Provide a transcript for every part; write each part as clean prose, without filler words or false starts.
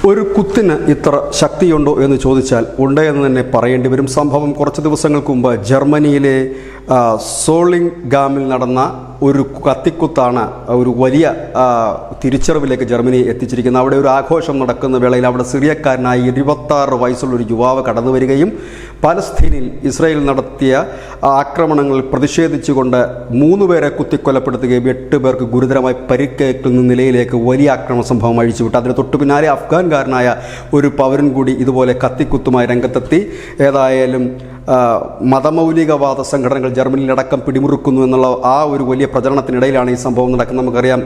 ഒരു കുത്തിന് ഇത്ര ശക്തിയുണ്ടോ എന്ന് ചോദിച്ചാൽ ഉണ്ട് എന്ന് തന്നെ പറയേണ്ടി വരും. സംഭവം കുറച്ച് ദിവസങ്ങൾക്ക് മുമ്പ് ജർമ്മനിയിലെ സോളിംഗാമിൽ നടന്ന ഒരു കത്തിക്കുത്താണ് ഒരു വലിയ തിരിച്ചറിവിലേക്ക് ജർമ്മനി എത്തിച്ചിരിക്കുന്നത്. അവിടെ ഒരു ആഘോഷം നടക്കുന്ന വേളയിൽ അവിടെ സിറിയക്കാരനായി 26 വയസ്സുള്ള ഒരു യുവാവ് കടന്നു വരികയും പലസ്തീനിൽ ഇസ്രായേൽ നടത്തിയ ആക്രമണങ്ങളിൽ പ്രതിഷേധിച്ചുകൊണ്ട് 3 പേരെ കുത്തിക്കൊലപ്പെടുത്തുകയും 8 പേർക്ക് ഗുരുതരമായി പരിക്കേൽക്കുന്ന നിലയിലേക്ക് വലിയ ആക്രമണ സംഭവം അഴിച്ചുവിട്ടു. അതിന് തൊട്ടു പിന്നാലെ അഫ്ഗാൻകാരനായ ഒരു പൗരൻ കൂടി ഇതുപോലെ കത്തിക്കുത്തുമായി രംഗത്തെത്തി. ഏതായാലും മതമൗലികവാദ സംഘടനകൾ ജർമ്മനിയിലടക്കം പിടിമുറുക്കുന്നു എന്നുള്ള ആ ഒരു വലിയ പ്രചരണത്തിനിടയിലാണ് ഈ സംഭവം നടക്കുന്നത്. നമുക്കറിയാം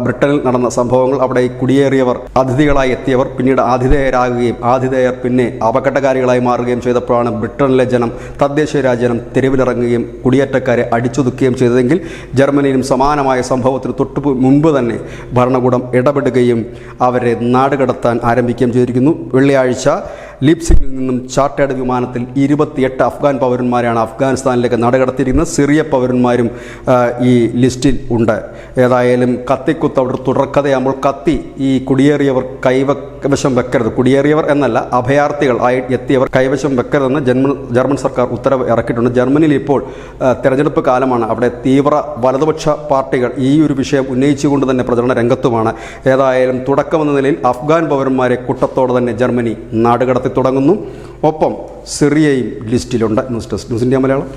ബ്രിട്ടനിൽ നടന്ന സംഭവങ്ങൾ. അവിടെ കുടിയേറിയവർ അതിഥികളായി എത്തിയവർ പിന്നീട് ആതിഥേയരാകുകയും ആതിഥേയർ പിന്നെ അപകടകാരികളായി മാറുകയും ചെയ്തപ്പോഴാണ് ബ്രിട്ടനിലെ ജനം, തദ്ദേശീയ ജനം തെരുവിലിറങ്ങുകയും കുടിയേറ്റക്കാരെ അടിച്ചൊതുക്കുകയും ചെയ്തതെങ്കിൽ ജർമ്മനിയിലും സമാനമായ സംഭവത്തിന് തൊട്ടു മുൻപ് തന്നെ ഭരണകൂടം ഇടപെടുകയും അവരെ നാടുകടത്താൻ ആരംഭിക്കുകയും ചെയ്തിരിക്കുന്നു. വെള്ളിയാഴ്ച ലീപ്സിഗിൽ നിന്നും ചാർട്ടേഡ് വിമാനത്തിൽ 28 അഫ്ഗാൻ പൗരന്മാരാണ് അഫ്ഗാനിസ്ഥാനിലേക്ക് നാടുകടത്തിയിരിക്കുന്നത്. സിറിയ പൗരന്മാരും ഈ ലിസ്റ്റിൽ ഉണ്ട്. ഏതായാലും കത്തിക്കുത്ത് അവിടെ തുടർക്കഥയാകുമ്പോൾ കത്തി ഈ കുടിയേറിയവർ കൈവശം വെക്കരുത്, കുടിയേറിയവർ എന്നല്ല അഭയാർത്ഥികൾ ആയി എത്തിയവർ കൈവശം വെക്കരുതെന്ന് ജർമ്മൻ സർക്കാർ ഉത്തരവ് ഇറക്കിയിട്ടുണ്ട്. ജർമ്മനിയിൽ ഇപ്പോൾ തെരഞ്ഞെടുപ്പ് കാലമാണ്. അവിടെ തീവ്ര വലതുപക്ഷ പാർട്ടികൾ ഈ ഒരു വിഷയം ഉന്നയിച്ചുകൊണ്ട് തന്നെ പ്രചരണ രംഗത്തുമാണ്. ഏതായാലും തുടക്കമെന്ന നിലയിൽ അഫ്ഗാൻ പൗരന്മാരെ കൂട്ടത്തോടെ തന്നെ ജർമ്മനി നാടുകടത്തി തുടങ്ങുന്നു. ഒപ്പം സിറിയയും ലിസ്റ്റിലുണ്ട്. News desk news India Malayalam.